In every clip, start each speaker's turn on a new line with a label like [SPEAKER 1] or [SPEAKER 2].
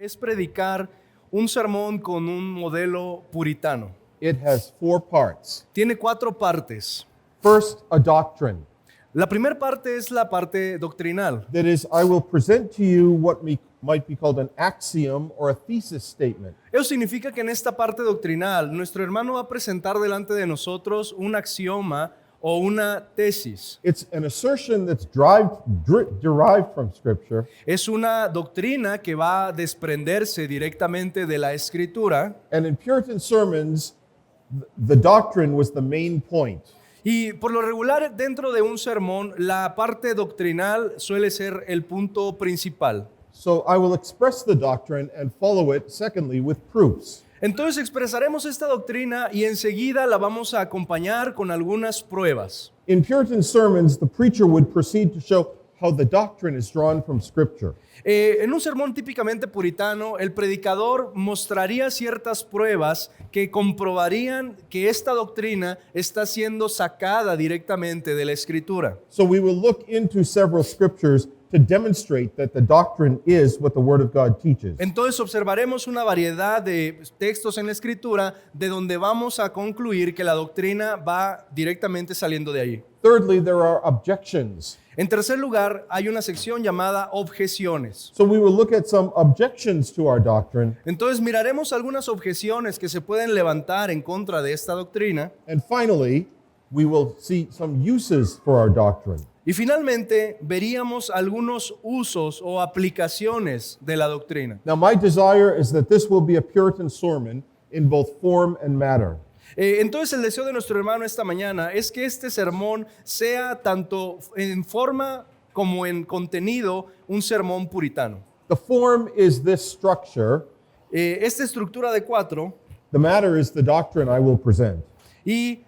[SPEAKER 1] es predicar un sermón con un modelo puritano.
[SPEAKER 2] It has 4 parts.
[SPEAKER 1] Tiene 4 partes.
[SPEAKER 2] First, a doctrine.
[SPEAKER 1] La primera parte es la parte doctrinal.
[SPEAKER 2] That is, I will present to you what might be called an axiom or a thesis statement.
[SPEAKER 1] Eso significa que en esta parte doctrinal, nuestro hermano va a presentar delante de nosotros un axioma o una tesis.
[SPEAKER 2] It's an assertion that's derived from Scripture,
[SPEAKER 1] Es una doctrina que va a desprenderse directamente de la Escritura.
[SPEAKER 2] and in Puritan sermons, the doctrine was the main point.
[SPEAKER 1] Y por lo regular, dentro de un sermón, la parte doctrinal suele ser el punto principal.
[SPEAKER 2] So I will express the doctrine and follow it, secondly, with proofs.
[SPEAKER 1] Entonces expresaremos esta doctrina y enseguida la vamos a acompañar con algunas pruebas.
[SPEAKER 2] In Puritan sermons, the preacher would proceed to show how the doctrine is drawn from Scripture.
[SPEAKER 1] En un sermón típicamente puritano, el predicador mostraría ciertas pruebas que comprobarían que esta doctrina está siendo sacada directamente de la Escritura.
[SPEAKER 2] So we will look into several scriptures to demonstrate that the doctrine is what the Word of God teaches.
[SPEAKER 1] Entonces observaremos una variedad de textos en la Escritura de donde vamos a concluir que la doctrina va directamente saliendo de ahí.
[SPEAKER 2] Thirdly, there are objections.
[SPEAKER 1] En tercer lugar, hay una sección llamada objeciones.
[SPEAKER 2] So we will look at some objections to our doctrine.
[SPEAKER 1] Entonces miraremos algunas objeciones que se pueden levantar en contra de esta doctrina.
[SPEAKER 2] And finally, we will see some uses for our doctrine.
[SPEAKER 1] Y finalmente veríamos algunos usos o aplicaciones de la doctrina.
[SPEAKER 2] Now, my desire is that this will be a Puritan sermon in both form and matter.
[SPEAKER 1] Entonces el deseo de nuestro hermano esta mañana es que este sermón sea tanto en forma como en contenido un sermón puritano.
[SPEAKER 2] The form is this structure.
[SPEAKER 1] Esta estructura de 4
[SPEAKER 2] The matter is the doctrine I will present.
[SPEAKER 1] y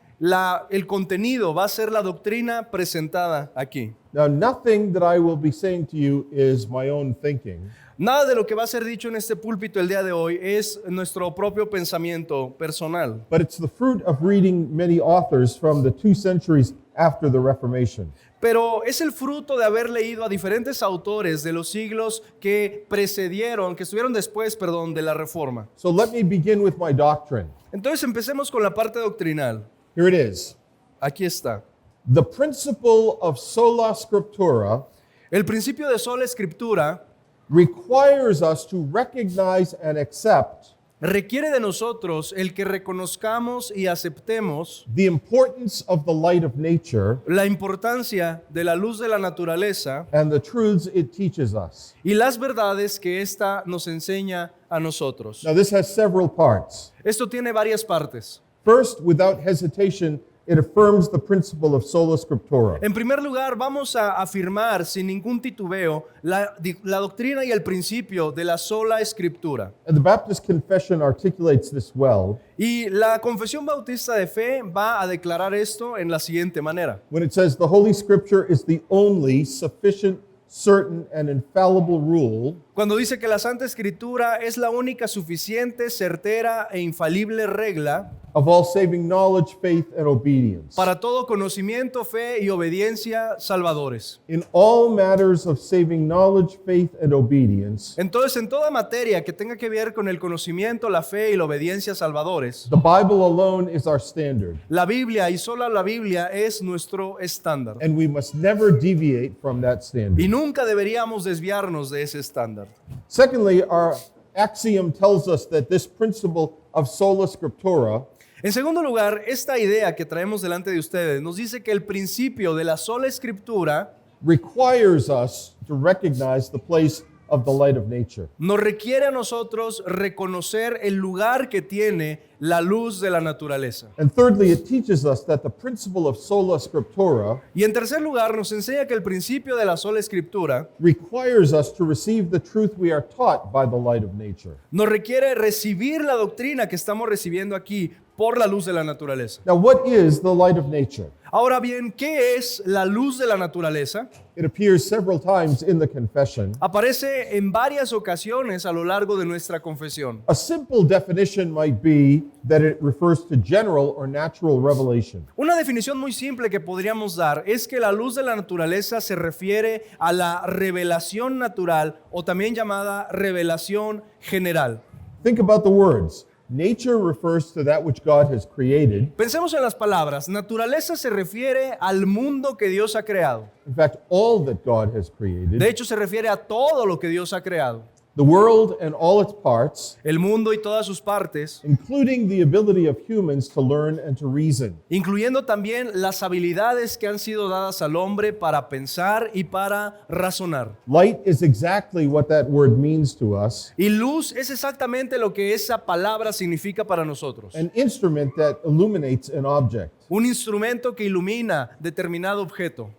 [SPEAKER 1] el contenido va a ser la doctrina presentada aquí.
[SPEAKER 2] Now, nothing that I will be saying to you is my own thinking.
[SPEAKER 1] Nada de lo que va a ser dicho en este púlpito el día de hoy es nuestro propio pensamiento personal.
[SPEAKER 2] But it's the fruit of reading many authors from the 2 centuries after the Reformation.
[SPEAKER 1] Pero es el fruto de haber leído a diferentes autores de los siglos que estuvieron después, de la Reforma.
[SPEAKER 2] So let me begin with my doctrine.
[SPEAKER 1] Entonces empecemos con la parte doctrinal.
[SPEAKER 2] Here it is.
[SPEAKER 1] Aquí está.
[SPEAKER 2] The principle of sola scriptura
[SPEAKER 1] El principio de sola escritura
[SPEAKER 2] requires us to recognize and accept
[SPEAKER 1] requiere de nosotros el que reconozcamos y aceptemos
[SPEAKER 2] the importance of the light of nature
[SPEAKER 1] la importancia de la luz de la naturaleza
[SPEAKER 2] and the truths it teaches us.
[SPEAKER 1] y las verdades que ésta nos enseña a nosotros.
[SPEAKER 2] Now, this has several parts.
[SPEAKER 1] Esto tiene varias partes.
[SPEAKER 2] First, without hesitation, it affirms the principle of sola scriptura.
[SPEAKER 1] En primer lugar, vamos a afirmar sin ningún titubeo la doctrina y el principio de la sola escritura.
[SPEAKER 2] And the Baptist Confession articulates this well
[SPEAKER 1] Y la Confesión Bautista de Fe va a declarar esto en la siguiente manera.
[SPEAKER 2] when it says the Holy Scripture is the only sufficient, certain, and infallible rule
[SPEAKER 1] Cuando dice que la Santa Escritura es la única suficiente, certera e infalible regla
[SPEAKER 2] of all saving knowledge, faith, and obedience.
[SPEAKER 1] para todo conocimiento, fe y obediencia salvadores.
[SPEAKER 2] In all matters of saving knowledge, faith, and obedience,
[SPEAKER 1] Entonces, en toda materia que tenga que ver con el conocimiento, la fe y la obediencia salvadores,
[SPEAKER 2] the Bible alone is our standard,
[SPEAKER 1] la Biblia y solo la Biblia es nuestro estándar.
[SPEAKER 2] and we must never deviate from that
[SPEAKER 1] Y
[SPEAKER 2] standard.
[SPEAKER 1] nunca deberíamos desviarnos de ese estándar.
[SPEAKER 2] Secondly, our axiom tells us that this principle of sola scriptura
[SPEAKER 1] En segundo lugar, esta idea que traemos delante de ustedes nos dice que el principio de la sola escritura
[SPEAKER 2] requires us to recognize the place of the light of nature.
[SPEAKER 1] nos requiere a nosotros reconocer el lugar que tiene la luz de la naturaleza.
[SPEAKER 2] And thirdly, it teaches us that the principle of sola scriptura
[SPEAKER 1] Y en tercer lugar, nos enseña que el principio de la sola escritura
[SPEAKER 2] requires us to receive the truth we are taught by the light of nature.
[SPEAKER 1] nos requiere recibir la doctrina que estamos recibiendo aquí por la luz de la naturaleza.
[SPEAKER 2] Now, what is the light of nature?
[SPEAKER 1] Ahora bien, ¿qué es la luz de la naturaleza?
[SPEAKER 2] It appears several times in the confession.
[SPEAKER 1] Aparece en varias ocasiones a lo largo de nuestra confesión.
[SPEAKER 2] A simple definition might be that it refers to general or natural revelation.
[SPEAKER 1] Una definición muy simple que podríamos dar es que la luz de la naturaleza se refiere a la revelación natural o también llamada revelación general.
[SPEAKER 2] Think about the words. Nature refers to that which God has created.
[SPEAKER 1] Pensemos en las palabras. Naturaleza se refiere al mundo que Dios ha creado.
[SPEAKER 2] In fact, all that God has
[SPEAKER 1] De
[SPEAKER 2] created.
[SPEAKER 1] hecho, se refiere a todo lo que Dios ha creado.
[SPEAKER 2] The world and all its parts,
[SPEAKER 1] El mundo y todas sus partes,
[SPEAKER 2] including the ability of humans to learn and to reason.
[SPEAKER 1] incluyendo también las habilidades que han sido dadas al hombre para pensar y para razonar.
[SPEAKER 2] Light is exactly what that word means to us,
[SPEAKER 1] Y luz es exactamente lo que esa palabra significa para nosotros.
[SPEAKER 2] an instrument that illuminates an object.
[SPEAKER 1] Un instrumento que ilumina determinado objeto.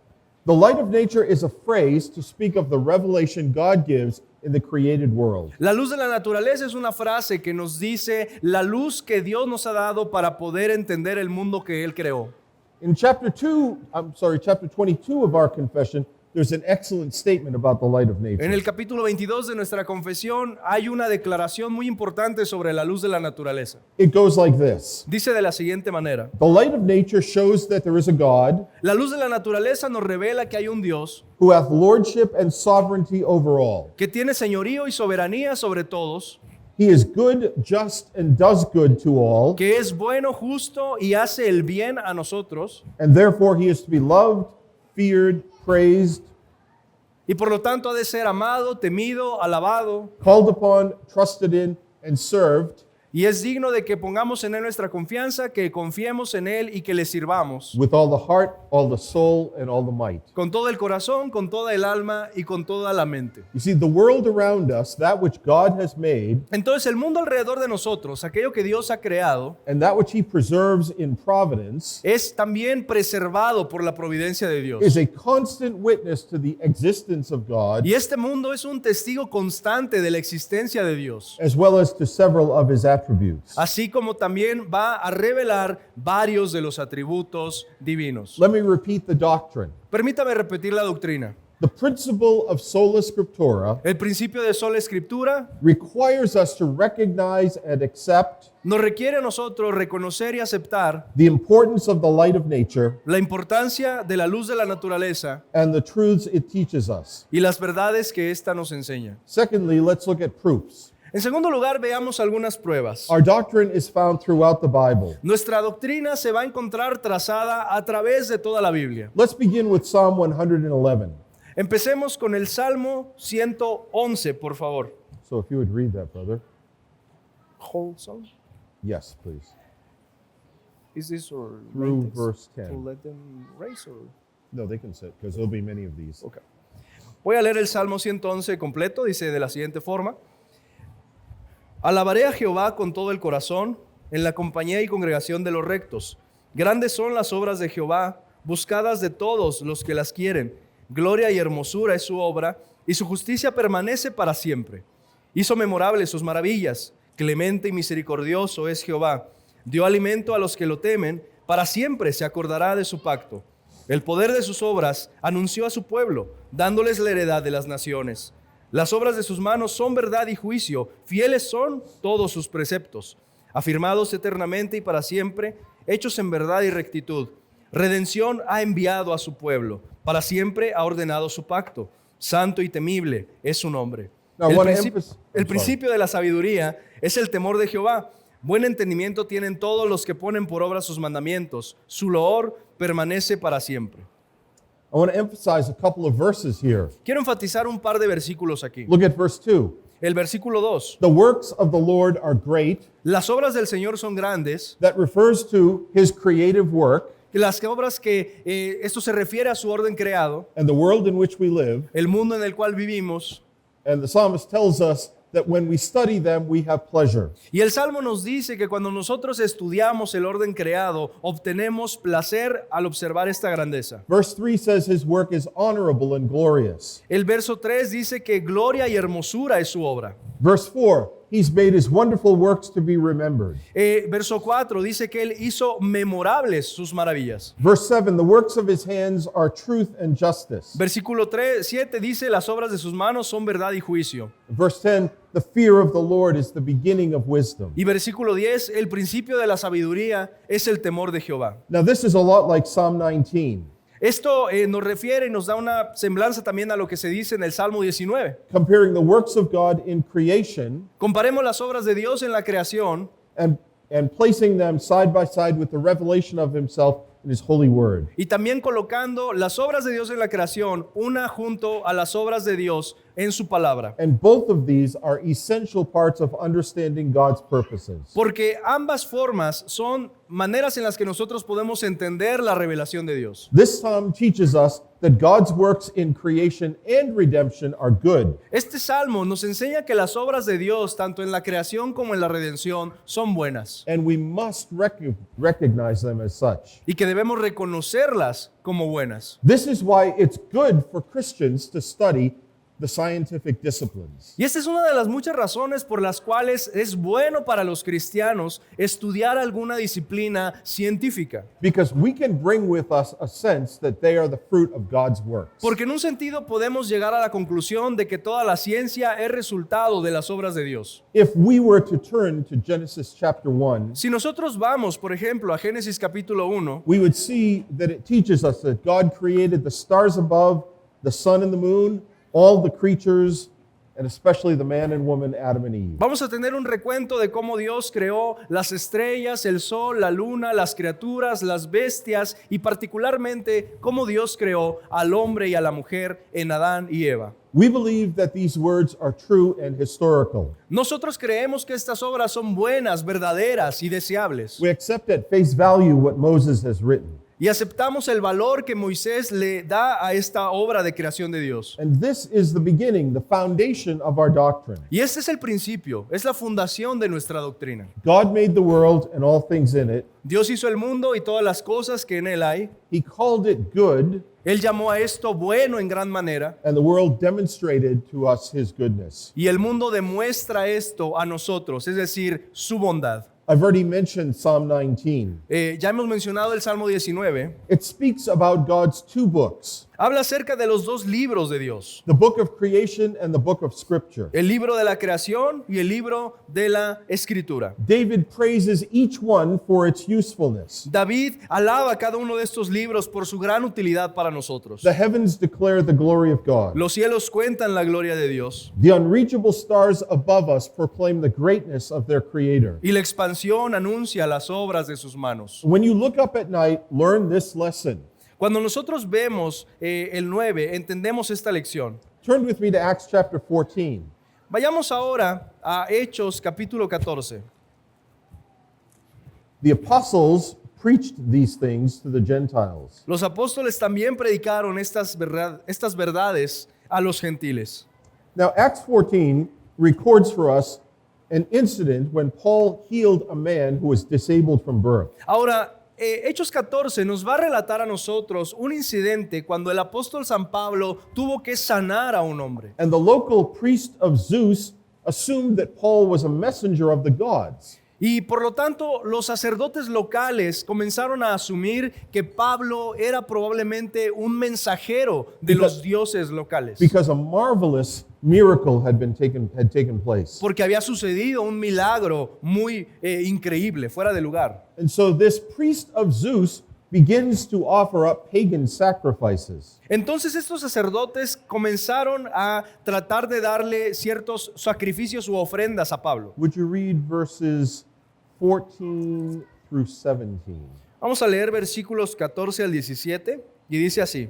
[SPEAKER 2] The light of nature is a phrase to speak of the revelation God gives in the created world.
[SPEAKER 1] La luz de la naturaleza es una frase que nos dice la luz que Dios nos ha dado para poder entender el mundo que Él creó.
[SPEAKER 2] In chapter 22 of our confession, there's an excellent statement about the light of nature.
[SPEAKER 1] En el capítulo 22 de nuestra confesión hay una declaración muy importante sobre la luz de la naturaleza.
[SPEAKER 2] It goes like this.
[SPEAKER 1] Dice de la siguiente manera:
[SPEAKER 2] The light of nature shows that there is a God
[SPEAKER 1] la luz de la naturaleza nos revela que hay un Dios
[SPEAKER 2] who hath lordship and sovereignty over all.
[SPEAKER 1] que tiene señorío y soberanía sobre todos,
[SPEAKER 2] He is good, just, and does good to all,
[SPEAKER 1] que es bueno, justo y hace el bien a nosotros,
[SPEAKER 2] and therefore he is to be loved, feared, praised,
[SPEAKER 1] y por lo tanto ha de ser amado, temido, alabado,
[SPEAKER 2] called upon, trusted in, and served
[SPEAKER 1] y es digno de que pongamos en Él nuestra confianza, que confiemos en Él y que le sirvamos
[SPEAKER 2] with all the heart, all the soul, and all the might.
[SPEAKER 1] con todo el corazón, con toda el alma y con toda la mente.
[SPEAKER 2] You see, the world around us, that which God has made,
[SPEAKER 1] Entonces el mundo alrededor de nosotros, aquello que Dios ha creado,
[SPEAKER 2] and that which he preserves in providence,
[SPEAKER 1] es también preservado por la providencia de Dios.
[SPEAKER 2] is a constant witness to the existence of God,
[SPEAKER 1] Y este mundo es un testigo constante de la existencia de Dios,
[SPEAKER 2] as well as to several of his attributes.
[SPEAKER 1] así como también va a revelar varios de los atributos divinos.
[SPEAKER 2] Let me repeat the doctrine.
[SPEAKER 1] Permítame repetir la doctrina.
[SPEAKER 2] The principle of sola scriptura
[SPEAKER 1] El principio de sola escritura
[SPEAKER 2] requires us to recognize and accept
[SPEAKER 1] nos requiere a nosotros reconocer y aceptar
[SPEAKER 2] the importance of the light of nature
[SPEAKER 1] la importancia de la luz de la naturaleza
[SPEAKER 2] and the truths it teaches us.
[SPEAKER 1] y las verdades que ésta nos enseña.
[SPEAKER 2] Secondly, let's look at proofs.
[SPEAKER 1] En segundo lugar, veamos algunas pruebas.
[SPEAKER 2] Our doctrine is found throughout the Bible.
[SPEAKER 1] Nuestra doctrina se va a encontrar trazada a través de toda la Biblia.
[SPEAKER 2] Let's begin with Psalm 111.
[SPEAKER 1] Empecemos con el Salmo 111, por favor.
[SPEAKER 2] So if you would read that, brother.
[SPEAKER 1] Whole song?
[SPEAKER 2] Yes, please.
[SPEAKER 1] Is this or
[SPEAKER 2] Through verse 10.
[SPEAKER 1] to let them raise or?
[SPEAKER 2] No, they can sit because there'll be many of these.
[SPEAKER 1] Okay. Voy a leer el Salmo 111 completo, dice de la siguiente forma: Alabaré a Jehová con todo el corazón, en la compañía y congregación de los rectos. Grandes son las obras de Jehová, buscadas de todos los que las quieren. Gloria y hermosura es su obra, y su justicia permanece para siempre. Hizo memorables sus maravillas. Clemente y misericordioso es Jehová. Dio alimento a los que lo temen, para siempre se acordará de su pacto. El poder de sus obras anunció a su pueblo, dándoles la heredad de las naciones. Las obras de sus manos son verdad y juicio, fieles son todos sus preceptos, afirmados eternamente y para siempre, hechos en verdad y rectitud. Redención ha enviado a su pueblo, para siempre ha ordenado su pacto. Santo y temible es su nombre.
[SPEAKER 2] Now,
[SPEAKER 1] El principio de la sabiduría es el temor de Jehová. Buen entendimiento tienen todos los que ponen por obra sus mandamientos. Su loor permanece para siempre.
[SPEAKER 2] I want to emphasize a couple of verses here.
[SPEAKER 1] Quiero enfatizar un par de versículos aquí.
[SPEAKER 2] Look at verse 2.
[SPEAKER 1] El versículo 2.
[SPEAKER 2] The works of the Lord are great.
[SPEAKER 1] Las obras del Señor son grandes.
[SPEAKER 2] That refers to his creative work
[SPEAKER 1] Las obras que esto se refiere a su orden creado,
[SPEAKER 2] and the world in which we live.
[SPEAKER 1] el mundo en el cual vivimos.
[SPEAKER 2] And the psalmist tells us that when we study them, we have pleasure.
[SPEAKER 1] Y el Salmo nos dice que cuando nosotros estudiamos el orden creado, obtenemos placer al observar esta grandeza.
[SPEAKER 2] Verse 3 says his work is honorable and glorious.
[SPEAKER 1] El verso 3 dice que gloria y hermosura es su obra.
[SPEAKER 2] Verse 4, He's made his wonderful works to be remembered.
[SPEAKER 1] Verso 4 dice que Él hizo memorables sus maravillas.
[SPEAKER 2] Verse 7, the works of his hands are truth and justice.
[SPEAKER 1] Versículo 7 dice, las obras de sus manos son verdad y juicio.
[SPEAKER 2] Verse 10, the fear of the Lord is the beginning of wisdom.
[SPEAKER 1] Y versículo 10, el principio de la sabiduría es el temor de Jehová.
[SPEAKER 2] Now this is a lot like Psalm 19.
[SPEAKER 1] Esto nos refiere y nos da una semblanza también a lo que se dice en el Salmo 19.
[SPEAKER 2] Comparing the works of God in creation
[SPEAKER 1] Comparemos las obras de Dios en la creación
[SPEAKER 2] and placing them side by side with the revelation of himself in his holy word.
[SPEAKER 1] y también colocando las obras de Dios en la creación una junto a las obras de Dios en su palabra.
[SPEAKER 2] And both of these are essential parts of understanding God's purposes.
[SPEAKER 1] Porque ambas formas son maneras en las que nosotros podemos entender la revelación de Dios.
[SPEAKER 2] This psalm teaches us that God's works in creation and redemption are good.
[SPEAKER 1] Este salmo nos enseña que las obras de Dios, tanto en la creación como en la redención, son buenas
[SPEAKER 2] And we must recognize them as such.
[SPEAKER 1] y que debemos reconocerlas como buenas.
[SPEAKER 2] This is why it's good for Christians to study the scientific disciplines.
[SPEAKER 1] Y esta es una de las muchas razones por las cuales es bueno para los cristianos estudiar alguna disciplina científica.
[SPEAKER 2] Because we can bring with us a sense that they are the fruit of God's works.
[SPEAKER 1] Porque en un sentido podemos llegar a la conclusión de que toda la ciencia es resultado de las obras de Dios.
[SPEAKER 2] If we were to turn to Genesis chapter 1,
[SPEAKER 1] Si nosotros vamos, por ejemplo, a Génesis capítulo 1,
[SPEAKER 2] we would see that it teaches us that God created the stars above, the sun and the moon, all the creatures, and especially the man and woman, Adam and Eve.
[SPEAKER 1] vamos a tener un recuento de cómo Dios creó las estrellas, el sol, la luna, las criaturas, las bestias y particularmente cómo Dios creó al hombre y a la mujer en Adán y Eva.
[SPEAKER 2] We believe that these words are true and historical.
[SPEAKER 1] Nosotros creemos que estas obras son buenas, verdaderas y deseables.
[SPEAKER 2] We accept at face value what Moses has written.
[SPEAKER 1] Y aceptamos el valor que Moisés le da a esta obra de creación de Dios.
[SPEAKER 2] And this is the beginning, the foundation of our doctrine.
[SPEAKER 1] Y este es el principio, es la fundación de nuestra doctrina.
[SPEAKER 2] God made the world and all things in it.
[SPEAKER 1] Dios hizo el mundo y todas las cosas que en él hay.
[SPEAKER 2] He called it good,
[SPEAKER 1] Él llamó a esto bueno en gran manera.
[SPEAKER 2] and the world demonstrated to us his goodness.
[SPEAKER 1] Y el mundo demuestra esto a nosotros, es decir, su bondad.
[SPEAKER 2] I've already mentioned Psalm 19.
[SPEAKER 1] Ya hemos mencionado el Salmo 19.
[SPEAKER 2] It speaks about God's two books,
[SPEAKER 1] Habla acerca de los dos libros de Dios.
[SPEAKER 2] the book of creation and the book of scripture.
[SPEAKER 1] El libro de la creación y el libro de la escritura.
[SPEAKER 2] David praises each one for its usefulness.
[SPEAKER 1] David alaba cada uno de estos libros por su gran utilidad para nosotros.
[SPEAKER 2] The heavens declare the glory of God.
[SPEAKER 1] Los cielos cuentan la gloria de Dios
[SPEAKER 2] The unreachable stars above us proclaim the greatness of their creator.
[SPEAKER 1] y la expansión anuncia las obras de sus manos.
[SPEAKER 2] When you look up at night, learn this lesson.
[SPEAKER 1] Cuando nosotros vemos el 9, entendemos esta lección.
[SPEAKER 2] Turn with me to Acts chapter 14.
[SPEAKER 1] Vayamos ahora a Hechos capítulo 14.
[SPEAKER 2] The apostles preached these things to the Gentiles.
[SPEAKER 1] Los apóstoles también predicaron estas verdades a los gentiles.
[SPEAKER 2] Now, Acts 14 records for us an incident when Paul healed a man who was disabled from birth.
[SPEAKER 1] Ahora, Hechos 14 nos va a relatar a nosotros un incidente cuando el apóstol San Pablo tuvo que sanar a un hombre.
[SPEAKER 2] And the local priest of Zeus assumed that Paul was a messenger of the gods.
[SPEAKER 1] Y por lo tanto, los sacerdotes locales comenzaron a asumir que Pablo era probablemente un mensajero de los dioses locales.
[SPEAKER 2] Because a marvelous miracle had taken place.
[SPEAKER 1] Porque había sucedido un milagro muy increíble, fuera de lugar.
[SPEAKER 2] And so this priest of Zeus begins to offer up pagan sacrifices.
[SPEAKER 1] Entonces estos sacerdotes comenzaron a tratar de darle ciertos sacrificios u ofrendas a Pablo.
[SPEAKER 2] Would you read verses 14 through 17?
[SPEAKER 1] Vamos a leer versículos 14 al 17 y dice así.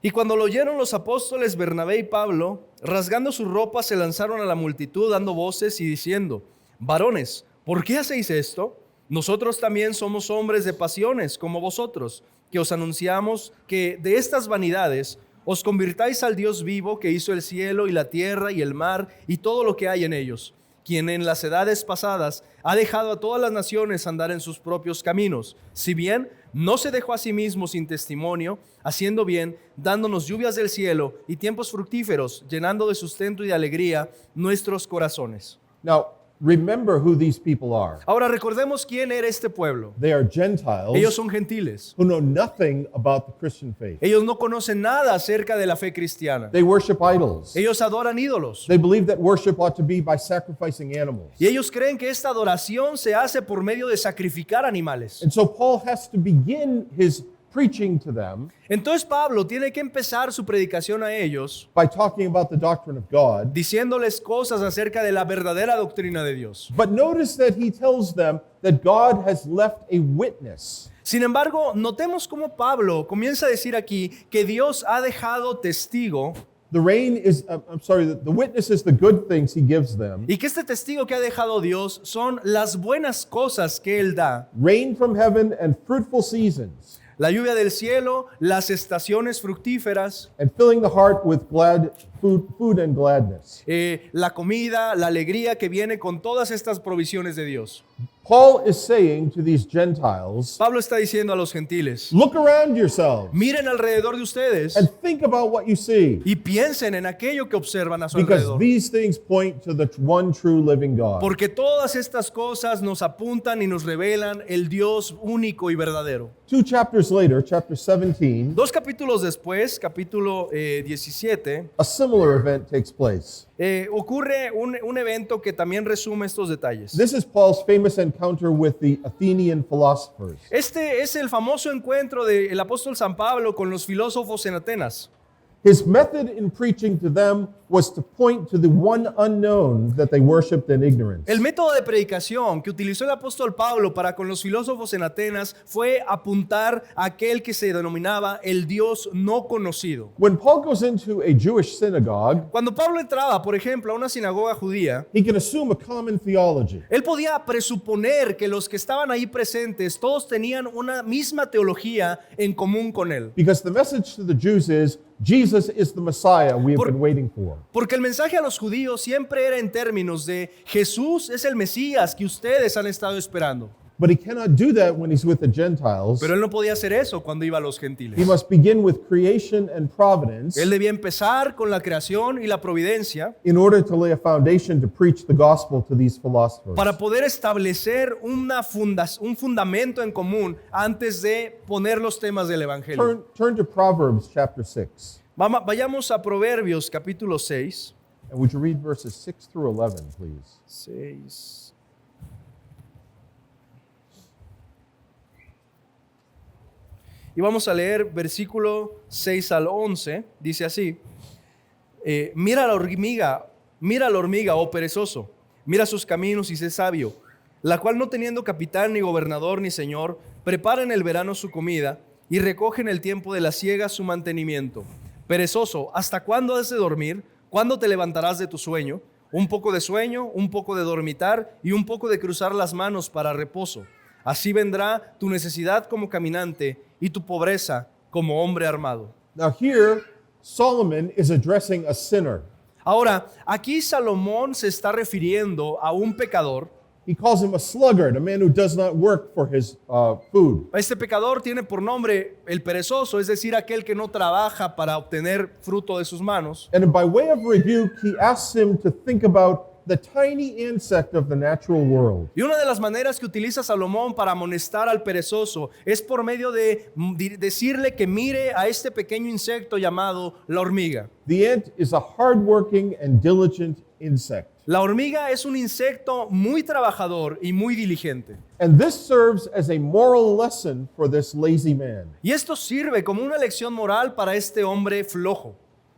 [SPEAKER 1] Y cuando lo oyeron los apóstoles Bernabé y Pablo, rasgando sus ropas se lanzaron a la multitud dando voces y diciendo, varones, ¿por qué hacéis esto? Nosotros también somos hombres de pasiones como vosotros, que os anunciamos que de estas vanidades os convirtáis al Dios vivo que hizo el cielo y la tierra y el mar y todo lo que hay en ellos, quien en las edades pasadas ha dejado a todas las naciones andar en sus propios caminos, si bien no se dejó a sí mismo sin testimonio, haciendo bien, dándonos lluvias del cielo y tiempos fructíferos, llenando de sustento y de alegría nuestros corazones.
[SPEAKER 2] Now, remember who these people are.
[SPEAKER 1] Ahora recordemos quién era este pueblo.
[SPEAKER 2] They are
[SPEAKER 1] Ellos
[SPEAKER 2] Gentiles
[SPEAKER 1] son gentiles.
[SPEAKER 2] who know nothing about the Christian faith.
[SPEAKER 1] Ellos no conocen nada acerca de la fe cristiana.
[SPEAKER 2] They worship idols.
[SPEAKER 1] Ellos adoran ídolos.
[SPEAKER 2] They believe that worship ought to be by sacrificing animals.
[SPEAKER 1] Y ellos creen que esta adoración se hace por medio de sacrificar animales.
[SPEAKER 2] And so Paul has to begin his preaching to them
[SPEAKER 1] Entonces Pablo tiene que empezar su predicación a ellos
[SPEAKER 2] by talking about the doctrine of God.
[SPEAKER 1] diciéndoles cosas acerca de la verdadera doctrina de Dios.
[SPEAKER 2] But notice that he tells them that God has left a witness.
[SPEAKER 1] Sin embargo, notemos cómo Pablo comienza a decir aquí que Dios ha dejado testigo
[SPEAKER 2] The witness is the good things he gives them.
[SPEAKER 1] y que este testigo que ha dejado Dios son las buenas cosas que Él da.
[SPEAKER 2] Rain from heaven and fruitful seasons,
[SPEAKER 1] La lluvia del cielo, las estaciones fructíferas,
[SPEAKER 2] and filling the heart with food and gladness.
[SPEAKER 1] la comida, la alegría que viene con todas estas provisiones de Dios.
[SPEAKER 2] Paul is saying to these Gentiles,
[SPEAKER 1] Pablo está diciendo a los gentiles,
[SPEAKER 2] look around yourselves
[SPEAKER 1] miren alrededor de ustedes
[SPEAKER 2] and think about what you see,
[SPEAKER 1] y piensen en aquello que observan a su
[SPEAKER 2] because
[SPEAKER 1] alrededor.
[SPEAKER 2] these things point to the one true living God.
[SPEAKER 1] Porque todas estas cosas nos apuntan y nos revelan el Dios único y verdadero.
[SPEAKER 2] 2 chapters later, chapter 17,
[SPEAKER 1] Dos capítulos después, capítulo 17,
[SPEAKER 2] a similar event takes place.
[SPEAKER 1] ocurre un evento que también resume estos detalles.
[SPEAKER 2] This is Paul's famous encounter with the Athenian philosophers.
[SPEAKER 1] Este es el famoso encuentro del apóstol San Pablo con los filósofos en Atenas.
[SPEAKER 2] His method in preaching to them was to point to the one unknown that they worshipped in ignorance.
[SPEAKER 1] El método de predicación que utilizó el apóstol Pablo para con los filósofos en Atenas fue apuntar a aquel que se denominaba el Dios no conocido.
[SPEAKER 2] When Paul goes into a Jewish synagogue,
[SPEAKER 1] Cuando Pablo entraba, por ejemplo, a una sinagoga judía,
[SPEAKER 2] he can assume a common theology.
[SPEAKER 1] él podía presuponer que los que estaban ahí presentes todos tenían una misma teología en común con él.
[SPEAKER 2] Because the message to the Jews is, Jesus is the Messiah we have been waiting for.
[SPEAKER 1] Porque el mensaje a los judíos siempre era en términos de Jesús es el Mesías que ustedes han estado esperando.
[SPEAKER 2] But he cannot do that when he's with the Gentiles.
[SPEAKER 1] Pero él no podía hacer eso cuando iba a los
[SPEAKER 2] He
[SPEAKER 1] gentiles.
[SPEAKER 2] must begin with creation and providence
[SPEAKER 1] Él debía empezar con la creación y la providencia
[SPEAKER 2] in order to lay a foundation to preach the gospel to these philosophers.
[SPEAKER 1] para poder establecer un fundamento en común antes de poner los temas del Evangelio.
[SPEAKER 2] Turn to Proverbs chapter 6.
[SPEAKER 1] Vayamos a Proverbios capítulo 6.
[SPEAKER 2] And would you read verses 6 through 11, please?
[SPEAKER 1] 6. Y vamos a leer versículo 6 al 11. Dice así: mira la hormiga, oh perezoso, mira sus caminos y sé sabio, la cual no teniendo capitán, ni gobernador, ni señor, prepara en el verano su comida y recoge en el tiempo de la siega su mantenimiento. Perezoso, ¿hasta cuándo has de dormir? ¿Cuándo te levantarás de tu sueño? Un poco de sueño, un poco de dormitar y un poco de cruzar las manos para reposo. Así vendrá tu necesidad como caminante y tu pobreza como hombre armado.
[SPEAKER 2] Now here, Solomon is addressing a sinner.
[SPEAKER 1] Ahora, aquí Salomón se está refiriendo a un pecador.
[SPEAKER 2] He calls him a sluggard, a man who does not work for his food.
[SPEAKER 1] Este pecador tiene por nombre el perezoso, es decir, aquel que no trabaja para obtener fruto de sus manos.
[SPEAKER 2] And by way of rebuke, he asks him to think about the tiny insect of the natural world.
[SPEAKER 1] Y una de las maneras que utiliza Salomón para amonestar al perezoso es por medio de decirle que mire a este pequeño insecto llamado la hormiga.
[SPEAKER 2] The ant is a hardworking and diligent insect.
[SPEAKER 1] La hormiga es un insecto muy trabajador y muy diligente.
[SPEAKER 2] And this serves as a moral lesson for this lazy man.
[SPEAKER 1] Y esto sirve como una lección moral para este hombre flojo.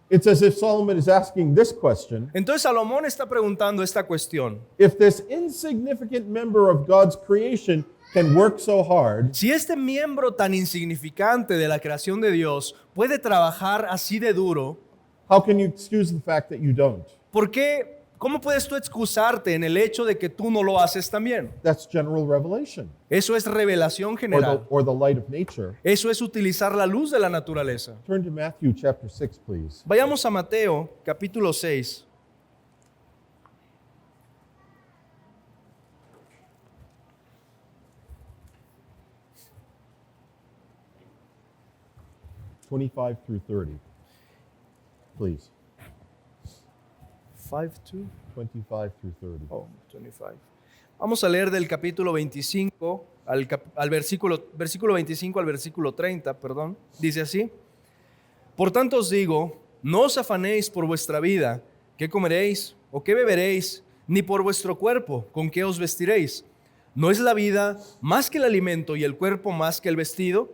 [SPEAKER 2] It's as if Solomon is asking this question:
[SPEAKER 1] Entonces Salomón está preguntando esta cuestión.
[SPEAKER 2] if this insignificant member of God's creation can work so hard,
[SPEAKER 1] Si este miembro tan insignificante de la creación de Dios puede trabajar así de duro,
[SPEAKER 2] how can you excuse the fact that you don't?
[SPEAKER 1] ¿cómo puedes tú excusarte en el hecho de que tú no lo haces también?
[SPEAKER 2] That's general revelation,
[SPEAKER 1] Eso es revelación general.
[SPEAKER 2] or the light of nature.
[SPEAKER 1] Eso es utilizar la luz de la naturaleza.
[SPEAKER 2] Turn to Matthew chapter 6, please.
[SPEAKER 1] Vayamos a Mateo capítulo 6.
[SPEAKER 2] 25 through 30.
[SPEAKER 1] Oh, 25. Vamos a leer del capítulo 25 al versículo 25 al versículo 30, perdón. Dice así: Por tanto os digo, no os afanéis por vuestra vida, qué comeréis o qué beberéis, ni por vuestro cuerpo, con qué os vestiréis. ¿No es la vida más que el alimento y el cuerpo más que el vestido?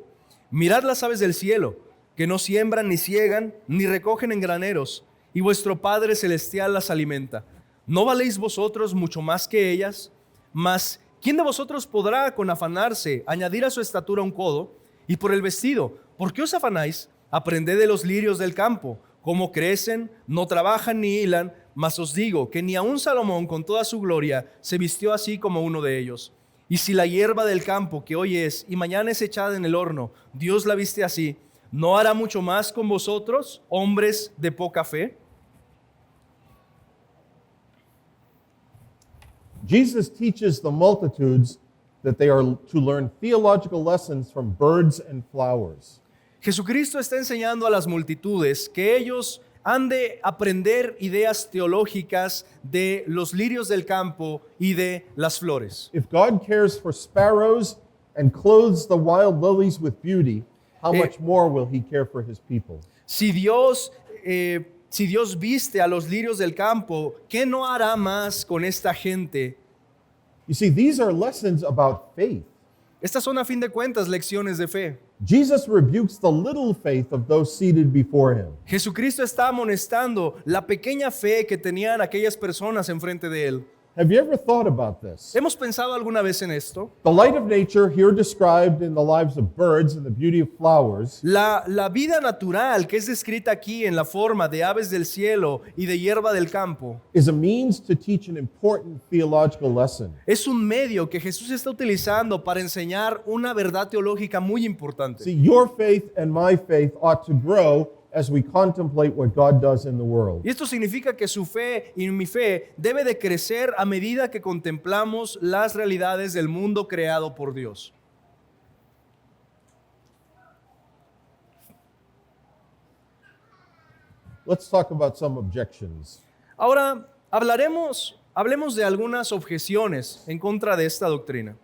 [SPEAKER 1] Mirad las aves del cielo, que no siembran ni ciegan, ni recogen en graneros, y vuestro Padre Celestial las alimenta. ¿No valéis vosotros mucho más que ellas? Mas, ¿quién de vosotros podrá con afanarse añadir a su estatura un codo? Y por el vestido, ¿por qué os afanáis? Aprended de los lirios del campo, cómo crecen, no trabajan ni hilan, mas os digo que ni aun Salomón con toda su gloria se vistió así como uno de ellos. Y si la hierba del campo que hoy es y mañana es echada en el horno, Dios la viste así, ¿no hará mucho más con vosotros, hombres de poca fe?
[SPEAKER 2] Jesus teaches the multitudes that they are to learn theological lessons from birds and flowers.
[SPEAKER 1] Jesucristo está enseñando a las multitudes que ellos han de aprender ideas teológicas de los lirios del campo y de las flores.
[SPEAKER 2] If God cares for sparrows and clothes the wild lilies with beauty, how much more will he care for his people?
[SPEAKER 1] Si Dios viste a los lirios del campo, ¿qué no hará más con esta gente?
[SPEAKER 2] You see, these are lessons about faith.
[SPEAKER 1] Estas son a fin de cuentas lecciones de fe.
[SPEAKER 2] Jesus rebukes the little faith of those seated before him.
[SPEAKER 1] Jesucristo está amonestando la pequeña fe que tenían aquellas personas enfrente de él.
[SPEAKER 2] Have you ever thought about this?
[SPEAKER 1] ¿Hemos pensado alguna vez en esto?
[SPEAKER 2] The light of nature, here described in the lives of birds and the beauty of flowers,
[SPEAKER 1] La vida natural que es descrita aquí en la forma de aves del cielo y de hierba del campo
[SPEAKER 2] is a means to teach an important theological lesson.
[SPEAKER 1] es un medio que Jesús está utilizando para enseñar una verdad teológica muy importante.
[SPEAKER 2] See, your faith and my faith ought to grow as we contemplate what God does in the world.
[SPEAKER 1] Y esto significa que su fe y mi fe debe de crecer a medida que contemplamos las realidades del mundo creado por Dios.
[SPEAKER 2] Let's talk about some objections.
[SPEAKER 1] Ahora, hablemos de algunas objeciones en contra de esta doctrina.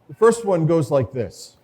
[SPEAKER 2] The first one goes like this.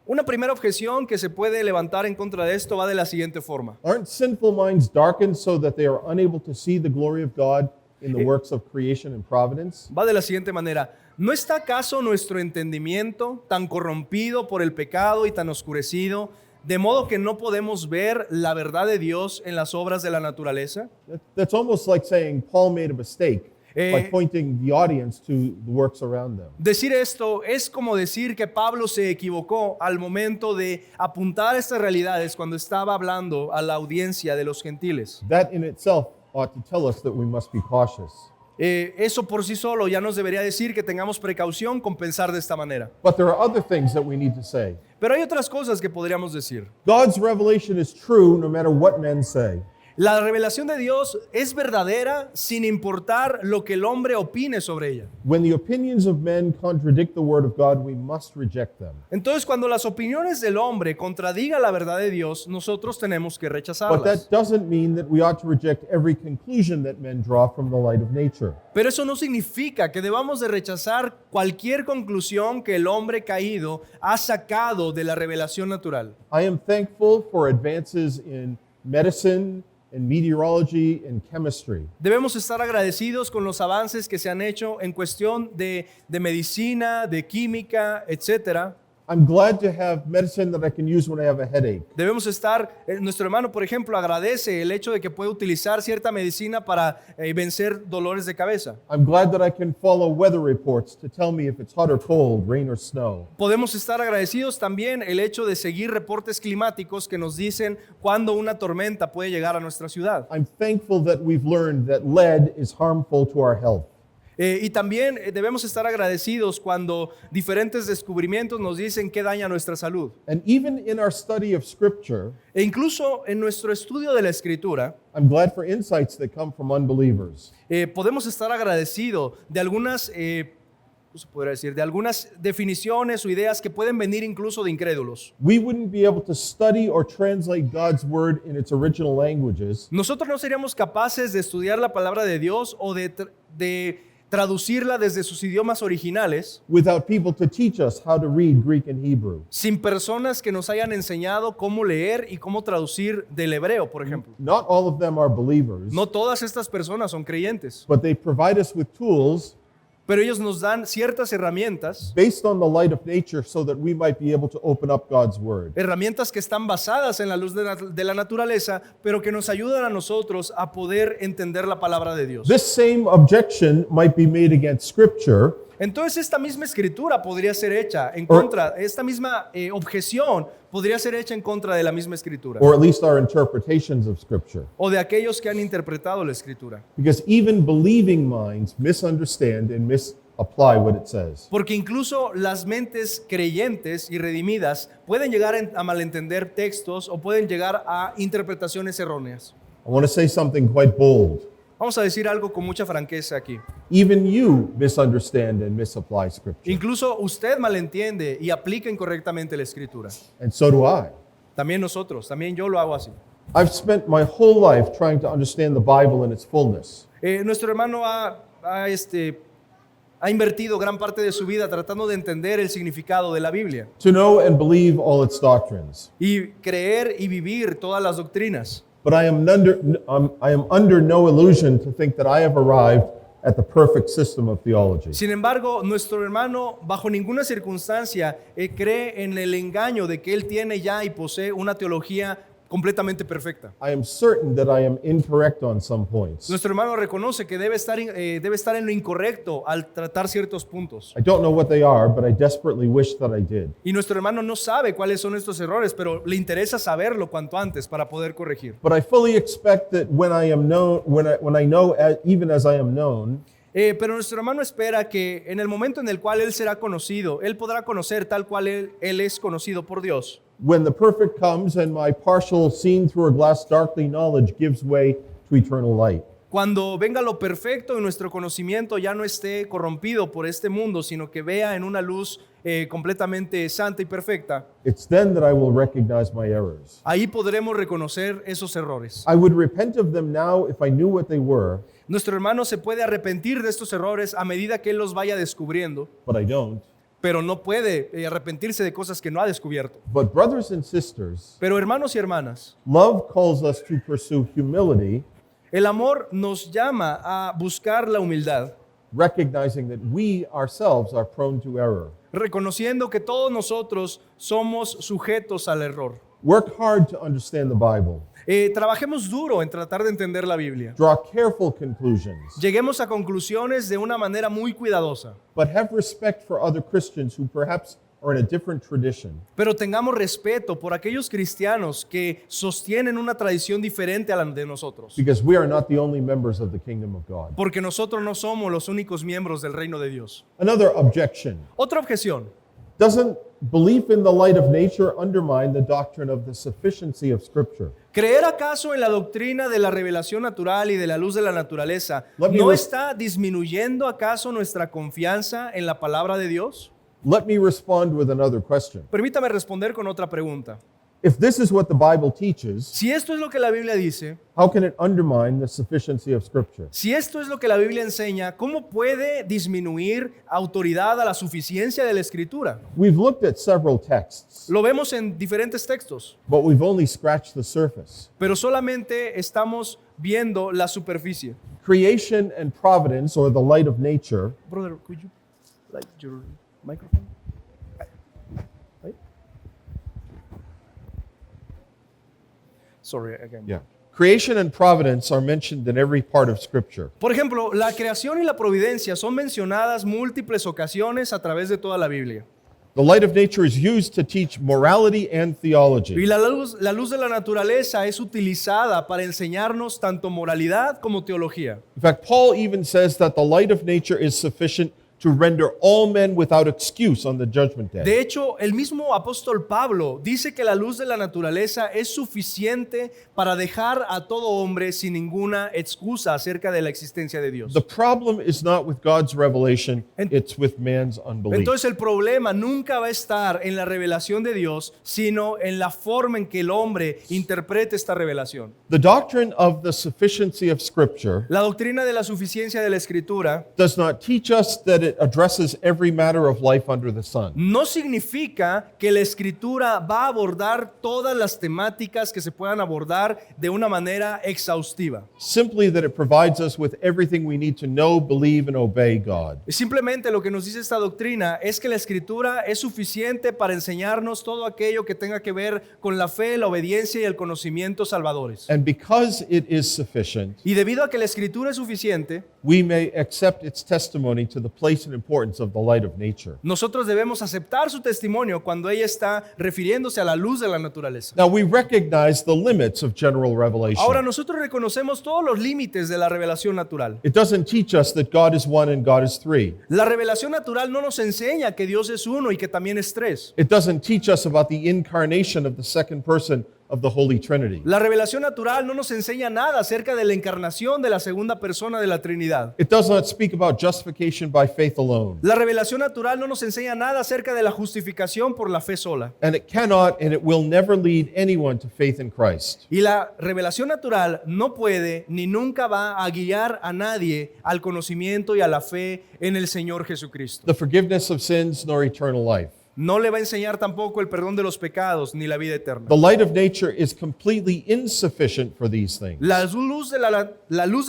[SPEAKER 1] Una primera objeción que se puede levantar en contra de esto va de la siguiente forma.
[SPEAKER 2] Aren't sinful minds darkened so that they are unable to see the glory of God in the works of creation and providence?
[SPEAKER 1] Va de la siguiente manera. ¿No está acaso nuestro entendimiento tan corrompido por el pecado y tan oscurecido, de modo que no podemos ver la verdad de Dios en las obras de la naturaleza?
[SPEAKER 2] That's almost like saying Paul made a mistake by
[SPEAKER 1] Eh,
[SPEAKER 2] pointing the audience to the works around them.
[SPEAKER 1] Decir esto es como decir que Pablo se equivocó al momento de apuntar estas realidades cuando estaba hablando a la audiencia de los gentiles.
[SPEAKER 2] That in itself ought to tell us that we must be cautious.
[SPEAKER 1] Eso por sí solo ya nos debería decir que tengamos precaución con pensar de esta manera.
[SPEAKER 2] But there are other things that we need to say.
[SPEAKER 1] Pero hay otras cosas que podríamos decir.
[SPEAKER 2] God's revelation is true no matter what men say.
[SPEAKER 1] La revelación de Dios es verdadera sin importar lo que el hombre opine sobre ella.
[SPEAKER 2] When the opinions of men contradict the word of God, we must reject them.
[SPEAKER 1] Entonces, cuando las opiniones del hombre contradigan la verdad de Dios, nosotros tenemos que
[SPEAKER 2] But
[SPEAKER 1] rechazarlas.
[SPEAKER 2] that doesn't mean that we ought to reject every conclusion that men draw from the light of nature.
[SPEAKER 1] Pero eso no significa que debamos de rechazar cualquier conclusión que el hombre caído ha sacado de la revelación natural.
[SPEAKER 2] I am thankful for advances in medicine, in meteorology, and chemistry.
[SPEAKER 1] Debemos estar agradecidos con los avances que se han hecho en cuestión de medicina, de química, etcétera.
[SPEAKER 2] I'm glad to have medicine that I can use when I have a headache.
[SPEAKER 1] Debemos estar, nuestro hermano, por ejemplo, agradece el hecho de que puede utilizar cierta medicina para vencer dolores de cabeza.
[SPEAKER 2] I'm glad that I can follow weather reports to tell me if it's hot or cold, rain or snow.
[SPEAKER 1] Podemos estar agradecidos también el hecho de seguir reportes climáticos que nos dicen cuándo una tormenta puede llegar a nuestra ciudad.
[SPEAKER 2] I'm thankful that we've learned that lead is harmful to our health.
[SPEAKER 1] Y también debemos estar agradecidos cuando diferentes descubrimientos nos dicen qué daña nuestra salud.
[SPEAKER 2] And even in our study of Scripture,
[SPEAKER 1] E incluso en nuestro estudio de la Escritura,
[SPEAKER 2] I'm glad for insights that come from unbelievers.
[SPEAKER 1] podemos estar agradecidos de algunas se podría decir, de algunas definiciones o ideas que pueden venir incluso de incrédulos.
[SPEAKER 2] we wouldn't be able to study or translate God's word in its original languages
[SPEAKER 1] Nosotros no seríamos capaces de estudiar la palabra de Dios o de traducirla desde sus idiomas originales
[SPEAKER 2] without people to teach us how to read Greek and Hebrew.
[SPEAKER 1] sin personas que nos hayan enseñado cómo leer y cómo traducir del hebreo, por ejemplo.
[SPEAKER 2] Not all of them are believers,
[SPEAKER 1] No todas estas personas son creyentes,
[SPEAKER 2] but they provide us with tools
[SPEAKER 1] pero ellos nos dan ciertas herramientas,
[SPEAKER 2] based on the light of nature so that we might be able to open up God's word.
[SPEAKER 1] herramientas que están basadas en la luz de la naturaleza, pero que nos ayudan a nosotros a poder entender la palabra de Dios.
[SPEAKER 2] This same objection might be made against Scripture
[SPEAKER 1] Entonces esta misma escritura podría ser hecha en contra, esta misma objeción podría ser hecha en contra de la misma escritura
[SPEAKER 2] or at least our interpretations of Scripture.
[SPEAKER 1] o de aquellos que han interpretado la escritura.
[SPEAKER 2] Because even believing minds misunderstand and misapply what it says.
[SPEAKER 1] Porque incluso las mentes creyentes y redimidas pueden llegar a malentender textos o pueden llegar a interpretaciones erróneas.
[SPEAKER 2] I want to say something quite bold.
[SPEAKER 1] Vamos a decir algo con mucha franqueza aquí.
[SPEAKER 2] Even you misunderstand and misapply Scripture.
[SPEAKER 1] Incluso usted malentiende y aplica incorrectamente la escritura.
[SPEAKER 2] And so do I.
[SPEAKER 1] También nosotros, también yo lo hago así.
[SPEAKER 2] I've spent my whole life trying to understand the Bible in its fullness.
[SPEAKER 1] Nuestro hermano ha invertido gran parte de su vida tratando de entender el significado de la Biblia
[SPEAKER 2] To know and believe all its doctrines.
[SPEAKER 1] y creer y vivir todas las doctrinas.
[SPEAKER 2] But I am under no illusion to think that I have arrived at the perfect system of theology.
[SPEAKER 1] Sin embargo, nuestro hermano bajo ninguna circunstancia cree en el engaño de que él tiene ya y posee una teología completamente perfecta.
[SPEAKER 2] I am certain that I am incorrect on some points.
[SPEAKER 1] Nuestro hermano reconoce que debe estar en lo incorrecto al tratar ciertos puntos.
[SPEAKER 2] I don't know what they are, but I desperately wish that I did.
[SPEAKER 1] Y nuestro hermano no sabe cuáles son estos errores, pero le interesa saberlo cuanto antes para poder corregir.
[SPEAKER 2] But I fully expect that when I know, even as I am known,
[SPEAKER 1] Pero nuestro hermano espera que en el momento en el cual él será conocido, él podrá conocer tal cual él es conocido por Dios.
[SPEAKER 2] when the perfect comes and my partial seen through a glass darkly knowledge gives way to eternal light.
[SPEAKER 1] Cuando venga lo perfecto y nuestro conocimiento ya no esté corrompido por este mundo, sino que vea en una luz completamente santa y perfecta,
[SPEAKER 2] It's then that I will recognize my errors.
[SPEAKER 1] ahí podremos reconocer esos errores.
[SPEAKER 2] I would repent of them now if I knew what they were,
[SPEAKER 1] Nuestro hermano se puede arrepentir de estos errores a medida que él los vaya descubriendo,
[SPEAKER 2] but I don't.
[SPEAKER 1] pero no puede arrepentirse de cosas que no ha descubierto.
[SPEAKER 2] But brothers and sisters,
[SPEAKER 1] Pero hermanos y hermanas,
[SPEAKER 2] love calls us to pursue humility,
[SPEAKER 1] el amor nos llama a buscar la humildad,
[SPEAKER 2] recognizing that we ourselves are prone to error.
[SPEAKER 1] reconociendo que todos nosotros somos sujetos al error.
[SPEAKER 2] Work hard to understand the Bible.
[SPEAKER 1] Trabajemos duro en tratar de entender la Biblia.
[SPEAKER 2] Draw careful conclusions,
[SPEAKER 1] Lleguemos a conclusiones de una manera muy cuidadosa,
[SPEAKER 2] but have respect for other Christians who perhaps are in a different tradition.
[SPEAKER 1] pero tengamos respeto por aquellos cristianos que sostienen una tradición diferente a la de nosotros,
[SPEAKER 2] Because we are not the only members of the kingdom of God.
[SPEAKER 1] porque nosotros no somos los únicos miembros del reino de Dios.
[SPEAKER 2] Another objection.
[SPEAKER 1] Otra objeción:
[SPEAKER 2] Doesn't belief in the light of nature undermine the doctrine of the sufficiency of Scripture?
[SPEAKER 1] ¿creer acaso en la doctrina de la revelación natural y de la luz de la naturaleza
[SPEAKER 2] Let me
[SPEAKER 1] no
[SPEAKER 2] res-
[SPEAKER 1] está disminuyendo acaso nuestra confianza en la palabra de Dios?
[SPEAKER 2] Let me respond with another question.
[SPEAKER 1] Permítame responder con otra pregunta.
[SPEAKER 2] If this is what the Bible teaches,
[SPEAKER 1] Si esto es lo que la Biblia dice,
[SPEAKER 2] how can it undermine the sufficiency of Scripture?
[SPEAKER 1] si esto es lo que la Biblia enseña, ¿cómo puede disminuir autoridad a la suficiencia de la Escritura?
[SPEAKER 2] We've looked at several texts,
[SPEAKER 1] Lo vemos en diferentes textos,
[SPEAKER 2] but we've only scratched the surface.
[SPEAKER 1] pero solamente estamos viendo la superficie.
[SPEAKER 2] Creation and providence, or the light of nature,
[SPEAKER 1] Brother, could you light your microphone? Right? Sorry again.
[SPEAKER 2] Creation and providence are mentioned in every part of Scripture.
[SPEAKER 1] Por ejemplo, la creación y la providencia son mencionadas múltiples ocasiones a través de toda la Biblia.
[SPEAKER 2] The light of nature is used to teach morality and
[SPEAKER 1] Y
[SPEAKER 2] theology.
[SPEAKER 1] la luz de la naturaleza es utilizada para enseñarnos tanto moralidad como teología.
[SPEAKER 2] In fact, Paul even says that the light of nature is sufficient to render all men without excuse on the judgment day.
[SPEAKER 1] De hecho, el mismo apóstol Pablo dice que la luz de la naturaleza es suficiente para dejar a todo hombre sin ninguna excusa acerca de la existencia de Dios.
[SPEAKER 2] The problem is not with God's revelation, it's with man's unbelief.
[SPEAKER 1] Entonces el problema nunca va a estar en la revelación de Dios, sino en la forma en que el hombre interprete esta revelación.
[SPEAKER 2] The doctrine of the sufficiency of Scripture
[SPEAKER 1] La doctrina de la suficiencia de la Escritura
[SPEAKER 2] does not teach us that it addresses every matter of life under the sun.
[SPEAKER 1] no significa que la Escritura va a abordar todas las temáticas que se puedan abordar de una manera exhaustiva.
[SPEAKER 2] Simply that it provides us with everything we need to know, believe, and obey God.
[SPEAKER 1] Simplemente lo que nos dice esta doctrina es que la Escritura es suficiente para enseñarnos todo aquello que tenga que ver con la fe, la obediencia y el conocimiento salvadores.
[SPEAKER 2] And because it is sufficient,
[SPEAKER 1] Y debido a que la Escritura es suficiente,
[SPEAKER 2] we may accept its testimony to the place and importance of the light of nature.
[SPEAKER 1] nosotros debemos aceptar su testimonio cuando ella está refiriéndose a la luz de la naturaleza.
[SPEAKER 2] Now, we recognize the limits of general revelation.
[SPEAKER 1] Ahora nosotros reconocemos todos los límites de la revelación natural.
[SPEAKER 2] It doesn't teach us that God is one and God is three.
[SPEAKER 1] La revelación natural no nos enseña que Dios es uno y que también es tres.
[SPEAKER 2] It doesn't teach us about the incarnation of the second person of the Holy Trinity.
[SPEAKER 1] La revelación natural no nos enseña nada acerca de la encarnación de la segunda persona de la Trinidad.
[SPEAKER 2] It does not speak about justification by faith alone.
[SPEAKER 1] La revelación natural no nos enseña nada acerca de la justificación por la fe sola.
[SPEAKER 2] And it cannot and it will never lead anyone to faith in Christ.
[SPEAKER 1] Y la revelación natural no puede ni nunca va a guiar a nadie al conocimiento y a la fe en el Señor Jesucristo.
[SPEAKER 2] The forgiveness of sins nor eternal life.
[SPEAKER 1] No le va a enseñar tampoco el perdón de los pecados ni la vida eterna.
[SPEAKER 2] The light of nature is completely insufficient for these things.
[SPEAKER 1] La luz de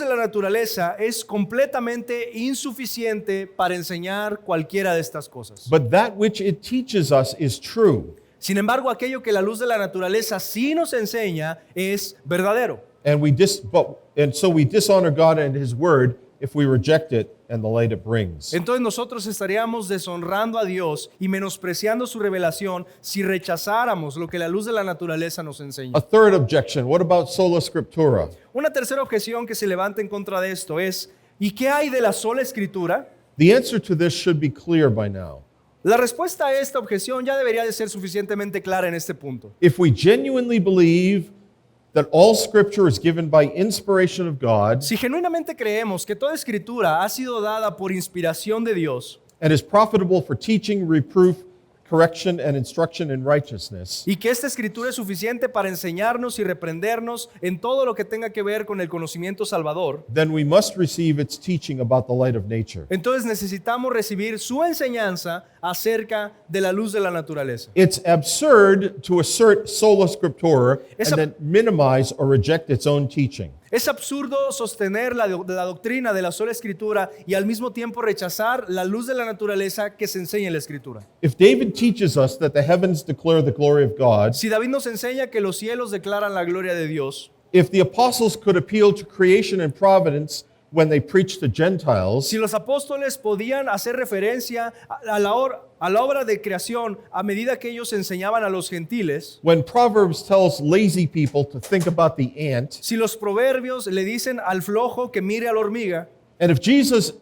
[SPEAKER 1] la naturaleza es completamente insuficiente para enseñar cualquiera de estas cosas.
[SPEAKER 2] But that which it teaches us is true.
[SPEAKER 1] Sin embargo, aquello que la luz de la naturaleza sí nos enseña es verdadero.
[SPEAKER 2] And so we dishonor God and His Word if we reject it and the light it brings.
[SPEAKER 1] Entonces nosotros estaríamos deshonrando a Dios y menospreciando su revelación si rechazáramos lo que la luz de la naturaleza nos enseña.
[SPEAKER 2] A third objection, what about sola scriptura?
[SPEAKER 1] Una tercera objeción que se levanta en contra de esto es, ¿y qué hay de la sola escritura?
[SPEAKER 2] The answer to this should be clear by now.
[SPEAKER 1] La respuesta a esta objeción ya debería de ser suficientemente clara en este punto.
[SPEAKER 2] If we genuinely believe that all scripture is given by inspiration of God
[SPEAKER 1] Si genuinamente creemos que toda escritura ha sido dada por inspiración de Dios
[SPEAKER 2] and is profitable for teaching, reproof, correction, and instruction in righteousness,
[SPEAKER 1] y que esta escritura es suficiente para enseñarnos y reprendernos en todo lo que tenga que ver con el conocimiento salvador,
[SPEAKER 2] then we must receive its teaching about the light of nature.
[SPEAKER 1] entonces necesitamos recibir su enseñanza acerca de la luz de la naturaleza.
[SPEAKER 2] It's absurd to assert sola scriptura
[SPEAKER 1] Es
[SPEAKER 2] and
[SPEAKER 1] ab-
[SPEAKER 2] then minimize or reject its own teaching.
[SPEAKER 1] Es absurdo sostener la doctrina de la sola escritura y al mismo tiempo rechazar la luz de la naturaleza que se enseña en la escritura.
[SPEAKER 2] If David teaches us that the heavens declare the glory of God,
[SPEAKER 1] Si David nos enseña que los cielos declaran la gloria de Dios,
[SPEAKER 2] if the apostles could appeal to creation and providence when they preach to Gentiles,
[SPEAKER 1] si los apóstoles podían hacer referencia a la obra de creación a medida que ellos enseñaban a los gentiles,
[SPEAKER 2] when Proverbs tells lazy people to think about the ant,
[SPEAKER 1] si los proverbios le dicen al flojo que mire a la hormiga,
[SPEAKER 2] and if Jesus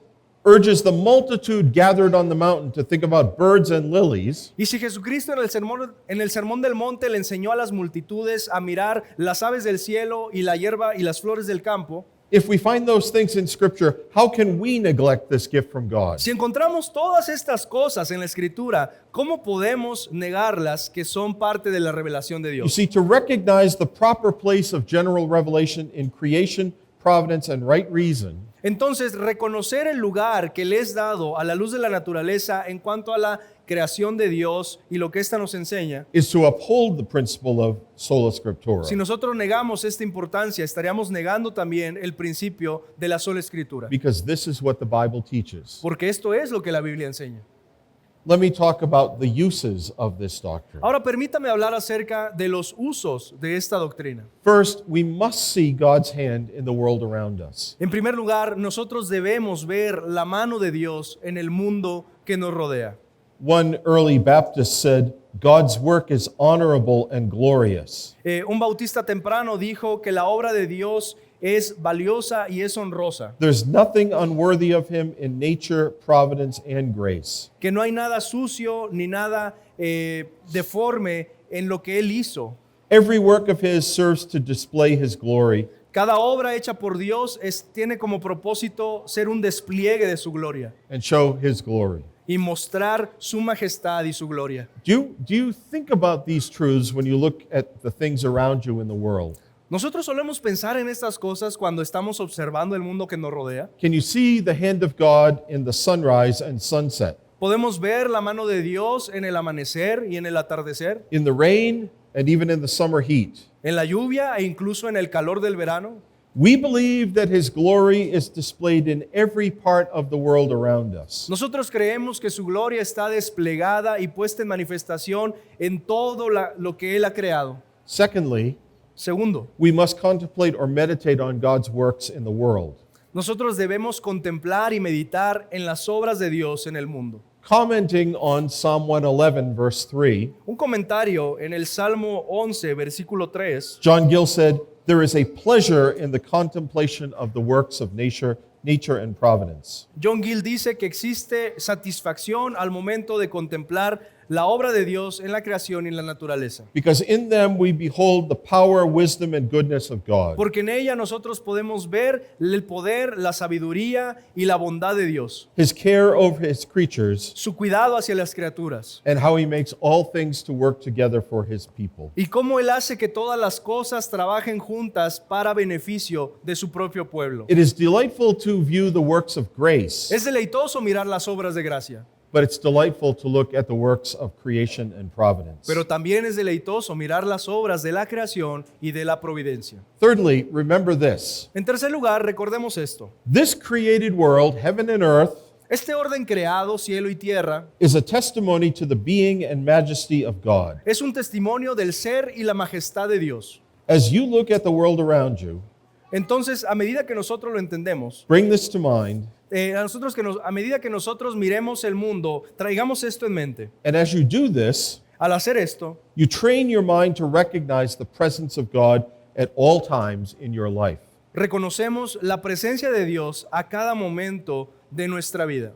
[SPEAKER 2] urges the multitude gathered on the mountain to think about birds and lilies,
[SPEAKER 1] y si Jesucristo en el sermón del monte le enseñó a las multitudes a mirar las aves del cielo y la hierba y las flores del campo,
[SPEAKER 2] if we find those things in Scripture, how can we neglect this gift from God?
[SPEAKER 1] si encontramos todas estas cosas en la escritura, ¿cómo podemos negarlas que son parte de la revelación de
[SPEAKER 2] You
[SPEAKER 1] Dios?
[SPEAKER 2] see, to recognize the proper place of general revelation in creation, providence, and right reason
[SPEAKER 1] Entonces, reconocer el lugar que le es dado a la luz de la naturaleza en cuanto a la creación de Dios y lo que ésta nos enseña,
[SPEAKER 2] is to uphold the principle of sola scriptura.
[SPEAKER 1] si nosotros negamos esta importancia, estaríamos negando también el principio de la sola escritura,
[SPEAKER 2] Because this is what the Bible teaches.
[SPEAKER 1] porque esto es lo que la Biblia enseña.
[SPEAKER 2] Let me talk about the uses of this doctrine.
[SPEAKER 1] Ahora permítame hablar acerca de los usos de esta doctrina.
[SPEAKER 2] First, we must see God's hand in the world around us.
[SPEAKER 1] En primer lugar, nosotros debemos ver la mano de Dios en el mundo que nos rodea.
[SPEAKER 2] One early Baptist said, God's work is honorable and glorious.
[SPEAKER 1] Un bautista temprano dijo que la obra de Dios es valiosa y es honrosa,
[SPEAKER 2] There's nothing unworthy of him in nature, providence, and grace.
[SPEAKER 1] que no hay nada sucio ni nada deforme en lo que Él hizo.
[SPEAKER 2] Every work of his serves to display his glory.
[SPEAKER 1] Cada obra hecha por Dios tiene como propósito ser un despliegue de su gloria
[SPEAKER 2] And show his glory.
[SPEAKER 1] y mostrar su majestad y su gloria.
[SPEAKER 2] Do you think about these truths when you look at the things around you in the world?
[SPEAKER 1] Nosotros solemos pensar en estas cosas cuando estamos observando el mundo que nos rodea.
[SPEAKER 2] Can you see the hand of God in the sunrise and sunset,
[SPEAKER 1] Podemos ver la mano de Dios en el amanecer y en el atardecer,
[SPEAKER 2] in the rain and even in the summer heat?
[SPEAKER 1] en la lluvia e incluso en el calor del verano.
[SPEAKER 2] We believe that his glory is displayed in every part of the world around us.
[SPEAKER 1] Nosotros creemos que su gloria está desplegada y puesta en manifestación en todo lo que Él ha creado.
[SPEAKER 2] Secondly,
[SPEAKER 1] Segundo,
[SPEAKER 2] we must contemplate or meditate on God's works in the world.
[SPEAKER 1] nosotros debemos contemplar y meditar en las obras de Dios en el mundo.
[SPEAKER 2] Commenting on Psalm 111, verse 3,
[SPEAKER 1] Un comentario en el Salmo 11, versículo 3,
[SPEAKER 2] John Gill said, "There is a pleasure in the contemplation of the works of nature and providence."
[SPEAKER 1] John Gill dice que existe satisfacción al momento de contemplar la obra de Dios en la creación y en la naturaleza.
[SPEAKER 2] Because in them we behold the power, wisdom, and goodness of God.
[SPEAKER 1] Porque en ella nosotros podemos ver el poder, la sabiduría y la bondad de Dios,
[SPEAKER 2] His care over his creatures,
[SPEAKER 1] su cuidado hacia las criaturas
[SPEAKER 2] and how he makes all things to work together for his people.
[SPEAKER 1] y cómo Él hace que todas las cosas trabajen juntas para beneficio de su propio pueblo.
[SPEAKER 2] It is delightful to view the works of grace,
[SPEAKER 1] Es deleitoso mirar las obras de gracia,
[SPEAKER 2] but it's delightful to look at the works of creation and providence.
[SPEAKER 1] pero también es deleitoso mirar las obras de la creación y de la providencia.
[SPEAKER 2] Thirdly, remember this.
[SPEAKER 1] En tercer lugar, recordemos esto.
[SPEAKER 2] This created world, heaven and earth,
[SPEAKER 1] Este orden creado, cielo y tierra,
[SPEAKER 2] is a testimony to the being and majesty of God.
[SPEAKER 1] es un testimonio del ser y la majestad de Dios.
[SPEAKER 2] As you look at the world around you,
[SPEAKER 1] Entonces, a medida que nosotros lo entendemos,
[SPEAKER 2] bring this to mind,
[SPEAKER 1] a medida que nosotros miremos el mundo, traigamos esto en mente.
[SPEAKER 2] and as you do this,
[SPEAKER 1] Al hacer esto,
[SPEAKER 2] you train your mind to recognize the presence of God at all times in your life.
[SPEAKER 1] reconocemos la presencia de Dios a cada momento de nuestra vida.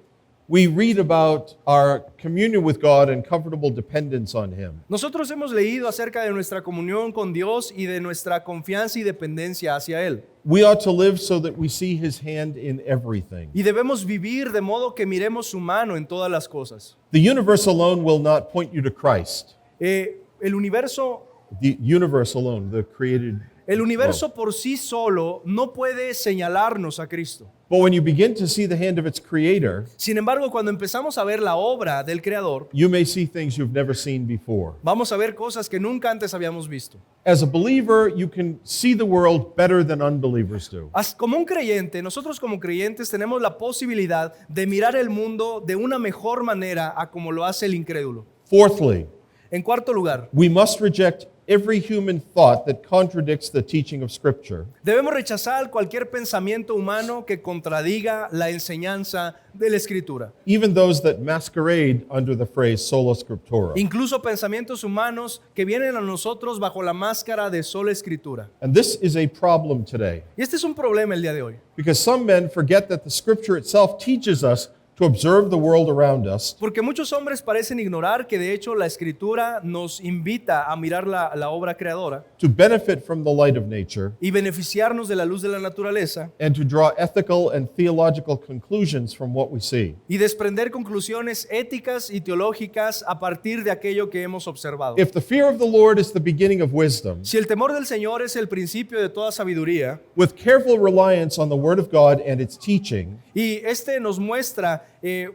[SPEAKER 2] We read about our communion with God and comfortable dependence on Him.
[SPEAKER 1] Nosotros hemos leído acerca de nuestra comunión con Dios y de nuestra confianza y dependencia hacia Él.
[SPEAKER 2] We ought to live so that we see His hand in everything.
[SPEAKER 1] Y debemos vivir de modo que miremos su mano en todas las cosas.
[SPEAKER 2] The universe alone will not point you to Christ.
[SPEAKER 1] El universo
[SPEAKER 2] The universe alone, the created world.
[SPEAKER 1] por sí solo no puede señalarnos a Cristo.
[SPEAKER 2] But when you begin to see the hand of its creator,
[SPEAKER 1] Sin embargo, cuando empezamos a ver la obra del Creador,
[SPEAKER 2] you may see things you've never seen before.
[SPEAKER 1] vamos a ver cosas que nunca antes habíamos visto.
[SPEAKER 2] As a believer, you can see the world better than unbelievers do.
[SPEAKER 1] Como un creyente, nosotros como creyentes tenemos la posibilidad de mirar el mundo de una mejor manera a como lo hace el incrédulo.
[SPEAKER 2] Fourthly,
[SPEAKER 1] En cuarto lugar,
[SPEAKER 2] we must reject every human thought that contradicts the teaching of Scripture.
[SPEAKER 1] debemos rechazar cualquier pensamiento humano que contradiga la enseñanza de la Escritura.
[SPEAKER 2] Even those that masquerade under the phrase sola scriptura.
[SPEAKER 1] Incluso pensamientos humanos que vienen a nosotros bajo la máscara de sola Escritura.
[SPEAKER 2] And this is a problem today,
[SPEAKER 1] Y este es un problema el día de hoy.
[SPEAKER 2] because some men forget that the Scripture itself teaches us to observe the world around us,
[SPEAKER 1] Porque muchos hombres parecen ignorar que de hecho la Escritura nos invita a mirar la obra creadora
[SPEAKER 2] to benefit from the light of nature,
[SPEAKER 1] y beneficiarnos de la luz de la naturaleza
[SPEAKER 2] and to draw ethical and theological conclusions from what we see.
[SPEAKER 1] y desprender conclusiones éticas y teológicas a partir de aquello que hemos observado.
[SPEAKER 2] If the fear of the Lord is the beginning of wisdom,
[SPEAKER 1] Si el temor del Señor es el principio de toda sabiduría
[SPEAKER 2] with careful reliance on the Word of God and its teaching,
[SPEAKER 1] y este nos muestra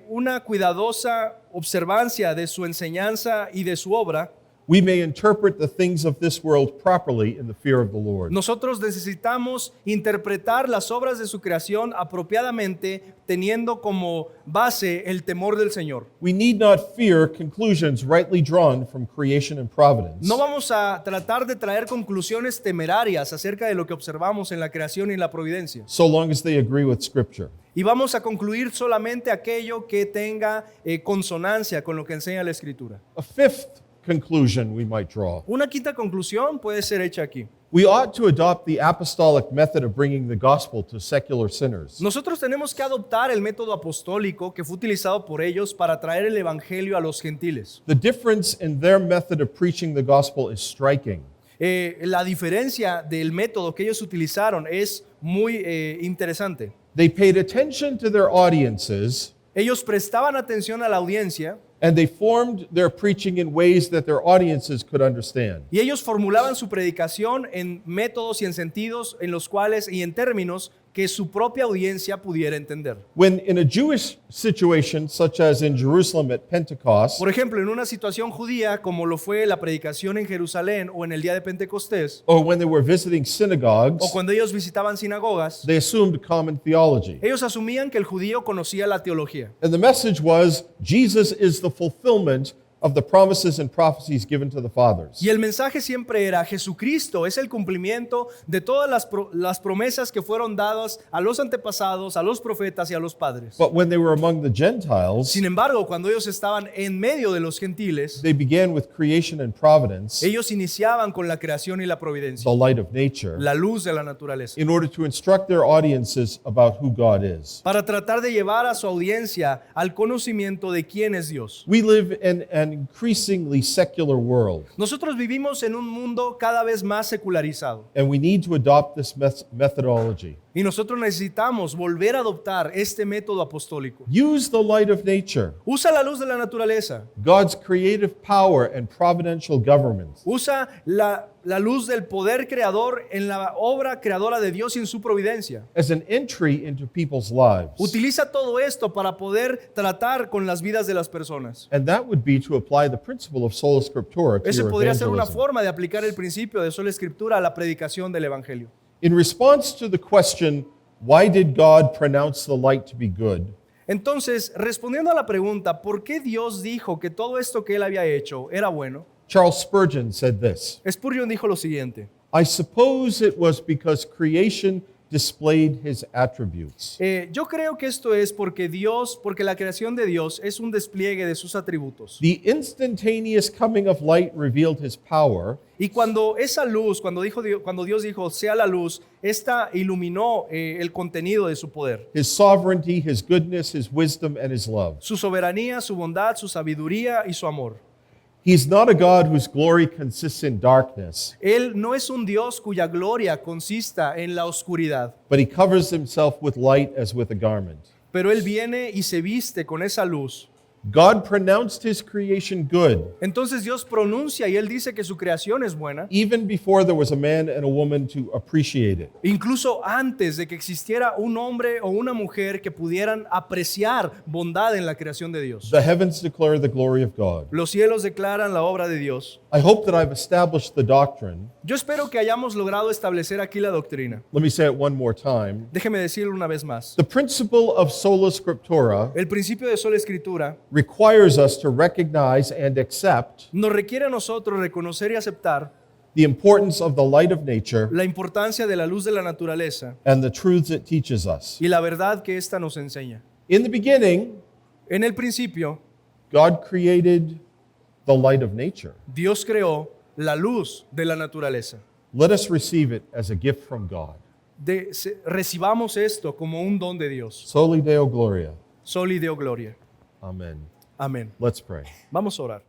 [SPEAKER 1] una cuidadosa observancia de su enseñanza y de su obra,
[SPEAKER 2] we may interpret the things of this world properly in the fear of the Lord.
[SPEAKER 1] nosotros necesitamos interpretar las obras de su creación apropiadamente, teniendo como base el temor del Señor.
[SPEAKER 2] We need not fear conclusions rightly drawn from creation and providence.
[SPEAKER 1] No vamos a tratar de traer conclusiones temerarias acerca de lo que observamos en la creación y en la providencia.
[SPEAKER 2] So long as they agree with Scripture.
[SPEAKER 1] Y vamos a concluir solamente aquello que tenga consonancia con lo que enseña la Escritura.
[SPEAKER 2] A fifth conclusion we might draw.
[SPEAKER 1] Una quinta conclusión puede ser hecha aquí.
[SPEAKER 2] We ought to adopt the apostolic method of bringing the gospel to secular sinners.
[SPEAKER 1] Nosotros tenemos que adoptar el método apostólico que fue utilizado por ellos para traer el evangelio a los gentiles.
[SPEAKER 2] The difference in their method of preaching the gospel is striking.
[SPEAKER 1] La diferencia del método que ellos utilizaron es muy interesante.
[SPEAKER 2] They paid attention to their audiences
[SPEAKER 1] Ellos prestaban atención a la audiencia
[SPEAKER 2] and they formed their preaching in ways that their audiences could understand.
[SPEAKER 1] y ellos formulaban su predicación en métodos y en sentidos en los cuales y en términos que su propia audiencia pudiera entender.
[SPEAKER 2] When in a Jewish situation, such as in Jerusalem at Pentecost,
[SPEAKER 1] Por ejemplo, en una situación judía como lo fue la predicación en Jerusalén o en el día de Pentecostés,
[SPEAKER 2] or when they were visiting
[SPEAKER 1] o
[SPEAKER 2] synagogues,
[SPEAKER 1] cuando ellos visitaban sinagogas,
[SPEAKER 2] they assumed common theology.
[SPEAKER 1] ellos asumían que el judío conocía la teología.
[SPEAKER 2] And the message was, Jesus is the fulfillment of the promises and prophecies given to the fathers.
[SPEAKER 1] Y el mensaje siempre era, Jesucristo es el cumplimiento de todas las promesas que fueron dadas a los antepasados, a los profetas y a los padres.
[SPEAKER 2] But when they were among the Gentiles,
[SPEAKER 1] Sin embargo, cuando ellos estaban en medio de los gentiles,
[SPEAKER 2] they began with creation and providence,
[SPEAKER 1] ellos iniciaban con la creación y la providencia,
[SPEAKER 2] the light of nature,
[SPEAKER 1] la luz de la naturaleza,
[SPEAKER 2] in order to instruct their audiences about who God is.
[SPEAKER 1] para tratar de llevar a su audiencia al conocimiento de quién es Dios.
[SPEAKER 2] We live in an increasingly secular world,
[SPEAKER 1] Nosotros vivimos en un mundo cada vez más secularizado
[SPEAKER 2] and we need to adopt this methodology.
[SPEAKER 1] y nosotros necesitamos volver a adoptar este método apostólico.
[SPEAKER 2] Use the light of nature,
[SPEAKER 1] Usa la luz de la naturaleza,
[SPEAKER 2] God's creative power and providential government,
[SPEAKER 1] usa la luz del poder creador en la obra creadora de Dios y en su providencia.
[SPEAKER 2] as an entry into people's lives.
[SPEAKER 1] Utiliza todo esto para poder tratar con las vidas de las personas.
[SPEAKER 2] And that would be to apply the principle of sola scriptura to
[SPEAKER 1] Ese
[SPEAKER 2] your
[SPEAKER 1] podría ser una
[SPEAKER 2] evangelism.
[SPEAKER 1] forma de aplicar el principio de sola escritura a la predicación del evangelio.
[SPEAKER 2] In response to the question, why did God pronounce the light to be good?
[SPEAKER 1] Entonces, respondiendo a la pregunta, ¿por qué Dios dijo que todo esto que él había hecho era bueno?
[SPEAKER 2] Charles Spurgeon said this,
[SPEAKER 1] Spurgeon dijo lo siguiente:
[SPEAKER 2] I suppose it was because creation displayed his attributes.
[SPEAKER 1] yo creo que esto es porque la creación de Dios es un despliegue de sus atributos.
[SPEAKER 2] The instantaneous coming of light revealed his power,
[SPEAKER 1] Y cuando esa luz, cuando Dios dijo, sea la luz, esta iluminó el contenido de su poder.
[SPEAKER 2] his sovereignty, his goodness, his wisdom, and his love.
[SPEAKER 1] Su soberanía, su bondad, su sabiduría y su amor.
[SPEAKER 2] He's not a God whose glory consists in darkness,
[SPEAKER 1] Él no es un Dios cuya gloria consista en la oscuridad,
[SPEAKER 2] but he covers himself with light as with a garment.
[SPEAKER 1] pero Él viene y se viste con esa luz.
[SPEAKER 2] God pronounced his creation good,
[SPEAKER 1] Entonces Dios pronuncia y Él dice que su creación es buena,
[SPEAKER 2] even before there was a man and a woman to appreciate it.
[SPEAKER 1] incluso antes de que existiera un hombre o una mujer que pudieran apreciar bondad en la creación de Dios.
[SPEAKER 2] The heavens declare the glory of God.
[SPEAKER 1] Los cielos declaran la obra de Dios.
[SPEAKER 2] I hope that I've established the doctrine.
[SPEAKER 1] Yo espero que hayamos logrado establecer aquí la doctrina.
[SPEAKER 2] Let me say it one more time.
[SPEAKER 1] Déjeme decirlo una vez más.
[SPEAKER 2] The principle of sola scriptura
[SPEAKER 1] El principio de sola escritura
[SPEAKER 2] requires us to recognize and accept
[SPEAKER 1] nos requiere a nosotros reconocer y aceptar
[SPEAKER 2] the importance of the light of nature
[SPEAKER 1] la importancia de la luz de la naturaleza
[SPEAKER 2] and the truths it teaches us.
[SPEAKER 1] y la verdad que ésta nos enseña.
[SPEAKER 2] In the beginning,
[SPEAKER 1] En el principio,
[SPEAKER 2] God created the light of nature.
[SPEAKER 1] Dios creó la luz de la naturaleza.
[SPEAKER 2] Let us receive it as a gift from God.
[SPEAKER 1] Recibamos esto como un don de Dios.
[SPEAKER 2] Soli Deo Gloria.
[SPEAKER 1] Soli Deo Gloria.
[SPEAKER 2] Amen.
[SPEAKER 1] Amén.
[SPEAKER 2] Let's pray.
[SPEAKER 1] Vamos a orar.